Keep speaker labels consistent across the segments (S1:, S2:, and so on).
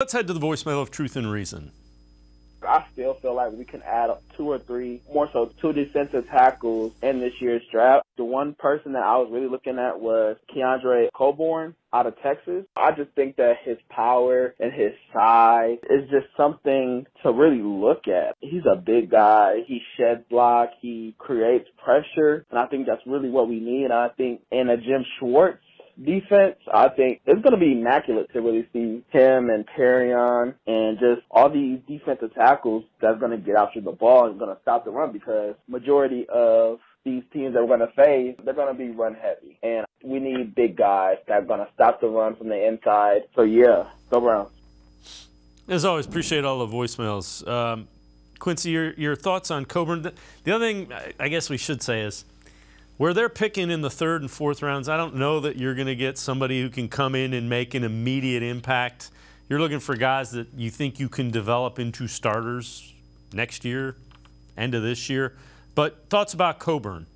S1: Let's head to the voicemail of Truth and Reason.
S2: I still feel like we can add 2 or 3, more so 2 defensive tackles in this year's draft. The one person that I was really looking at was Keandre Coburn out of Texas. I just think that his power and his size is just something to really look at. He's a big guy. He sheds block. He creates pressure. And I think that's really what we need. And I think in a Jim Schwartz defense, I think it's going to be immaculate to really see him and Perrion and just all these defensive tackles that's going to get after the ball and going to stop the run, because majority of these teams that we're going to face, they're going to be run heavy. And we need big guys that are going to stop the run from the inside. So, yeah, go Browns.
S1: As always, appreciate all the voicemails. Quincy, your thoughts on Coburn? The other thing I guess we should say is, where they're picking in the 3rd and 4th rounds, I don't know that you're going to get somebody who can come in and make an immediate impact. You're looking for guys that you think you can develop into starters next year, end of this year. But thoughts about Coburn?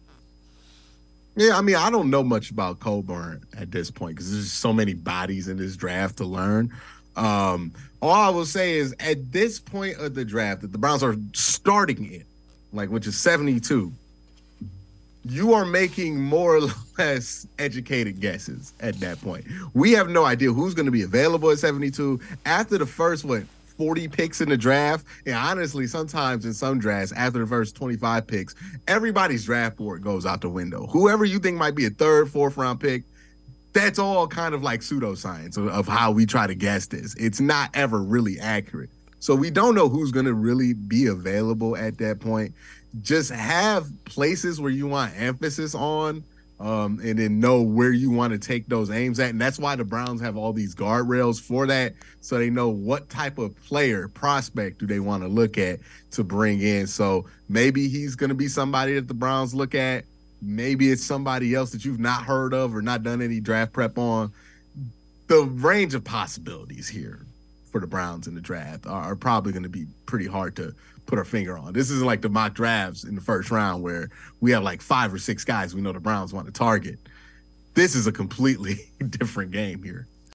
S3: Yeah, I mean, I don't know much about Coburn at this point because there's so many bodies in this draft to learn. All I will say is at this point of the draft that the Browns are starting in, which is 72, you are making more or less educated guesses at that point. We have no idea who's going to be available at 72. After the first, 40 picks in the draft, and honestly, sometimes in some drafts, after the first 25 picks, everybody's draft board goes out the window. Whoever you think might be a 3rd, 4th round pick, that's all kind of like pseudoscience of how we try to guess this. It's not ever really accurate. So we don't know who's going to really be available at that point. Just have places where you want emphasis on, and then know where you want to take those aims at. And that's why the Browns have all these guardrails for that, so they know what type of player, prospect do they want to look at to bring in. So maybe he's going to be somebody that the Browns look at. Maybe it's somebody else that you've not heard of or not done any draft prep on. The range of possibilities here for the Browns in the draft are probably going to be pretty hard to put our finger on. This isn't like the mock drafts in the first round where we have 5 or 6 guys we know the Browns want to target. This is a completely different game here.